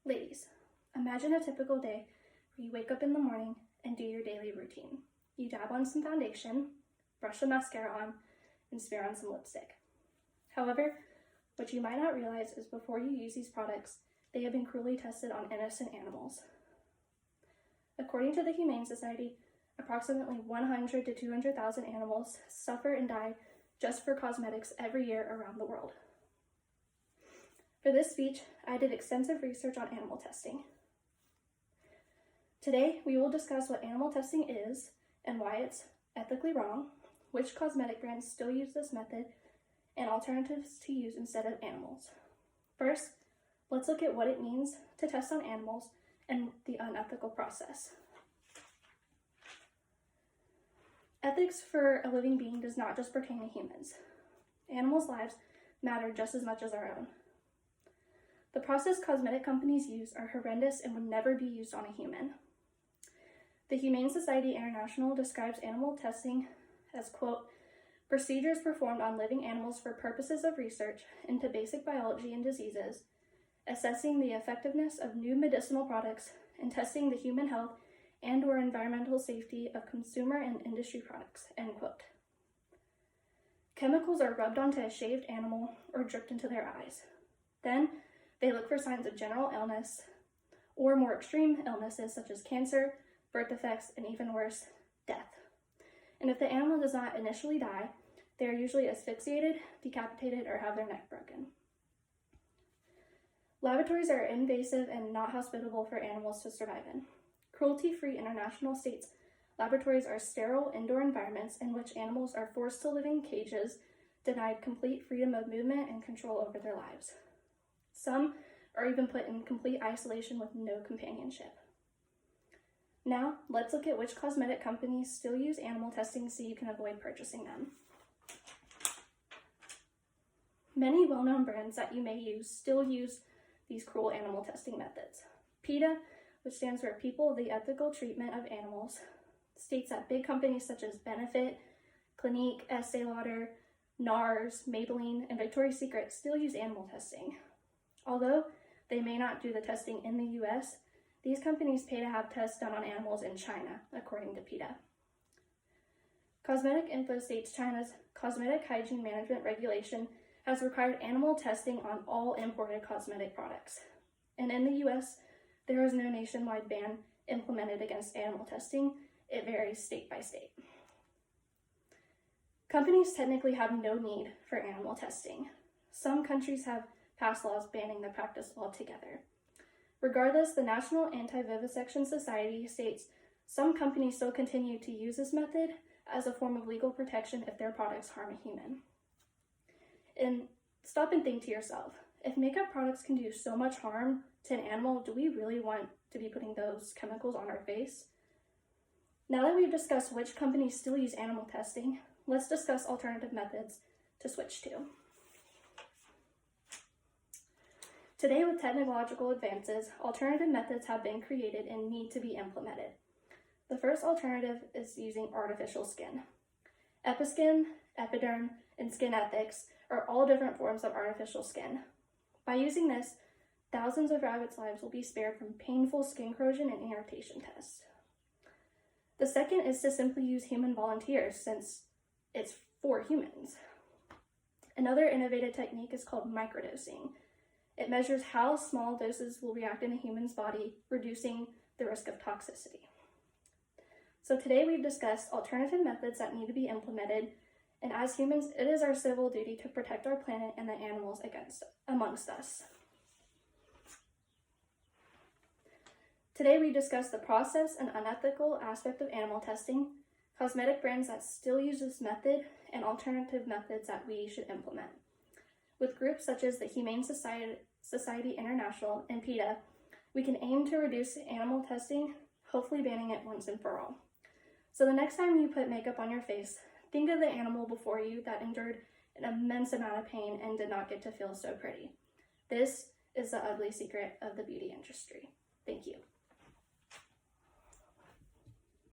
Ladies, imagine a typical day where you wake up in the morning and do your daily routine. You dab on some foundation, brush some mascara on, and smear on some lipstick. However, what you might not realize is before you use these products, they have been cruelly tested on innocent animals. According to the Humane Society, approximately 100 to 200,000 animals suffer and die just for cosmetics every year around the world. For this speech, I did extensive research on animal testing. Today, we will discuss what animal testing is and why it's ethically wrong, which cosmetic brands still use this method, and alternatives to use instead of animals. First, let's look at what it means to test on animals and the unethical process. Ethics for a living being does not just pertain to humans. Animals' lives matter just as much as our own. The process cosmetic companies use are horrendous and would never be used on a human. The Humane Society International describes animal testing as, quote, procedures performed on living animals for purposes of research into basic biology and diseases, assessing the effectiveness of new medicinal products, and testing the human health and or environmental safety of consumer and industry products, end quote. Chemicals are rubbed onto a shaved animal or dripped into their eyes. Then, they look for signs of general illness or more extreme illnesses such as cancer, birth defects, and even worse, death. And if the animal does not initially die, they are usually asphyxiated, decapitated, or have their neck broken. Laboratories are invasive and not hospitable for animals to survive in. Cruelty-free international states laboratories are sterile indoor environments in which animals are forced to live in cages, denied complete freedom of movement and control over their lives. Some are even put in complete isolation with no companionship. Now, let's look at which cosmetic companies still use animal testing so you can avoid purchasing them. Many well-known brands that you may use still use these cruel animal testing methods. PETA, which stands for People, the Ethical Treatment of Animals, states that big companies such as Benefit, Clinique, Estee Lauder, NARS, Maybelline, and Victoria's Secret still use animal testing. Although they may not do the testing in the US, these companies pay to have tests done on animals in China, according to PETA. Cosmetic Info states China's Cosmetic Hygiene Management Regulation has required animal testing on all imported cosmetic products. And in the US, there is no nationwide ban implemented against animal testing. It varies state by state. Companies technically have no need for animal testing. Some countries have passed laws banning the practice altogether. Regardless, the National Anti-Vivisection Society states some companies still continue to use this method as a form of legal protection if their products harm a human. And stop and think to yourself, if makeup products can do so much harm to an animal, do we really want to be putting those chemicals on our face? Now that we've discussed which companies still use animal testing, let's discuss alternative methods to switch to. Today, with technological advances, alternative methods have been created and need to be implemented. The first alternative is using artificial skin. Episkin, epiderm, and skin ethics are all different forms of artificial skin. By using this, thousands of rabbits' lives will be spared from painful skin corrosion and irritation tests. The second is to simply use human volunteers, since it's for humans. Another innovative technique is called microdosing. It measures how small doses will react in a human's body, reducing the risk of toxicity. So today we've discussed alternative methods that need to be implemented, and as humans, it is our civil duty to protect our planet and the animals amongst us. Today we discussed the process and unethical aspect of animal testing, cosmetic brands that still use this method, and alternative methods that we should implement. With groups such as the Humane Society International and PETA, we can aim to reduce animal testing, hopefully banning it once and for all. So the next time you put makeup on your face, think of the animal before you that endured an immense amount of pain and did not get to feel so pretty. This is the ugly secret of the beauty industry. Thank you.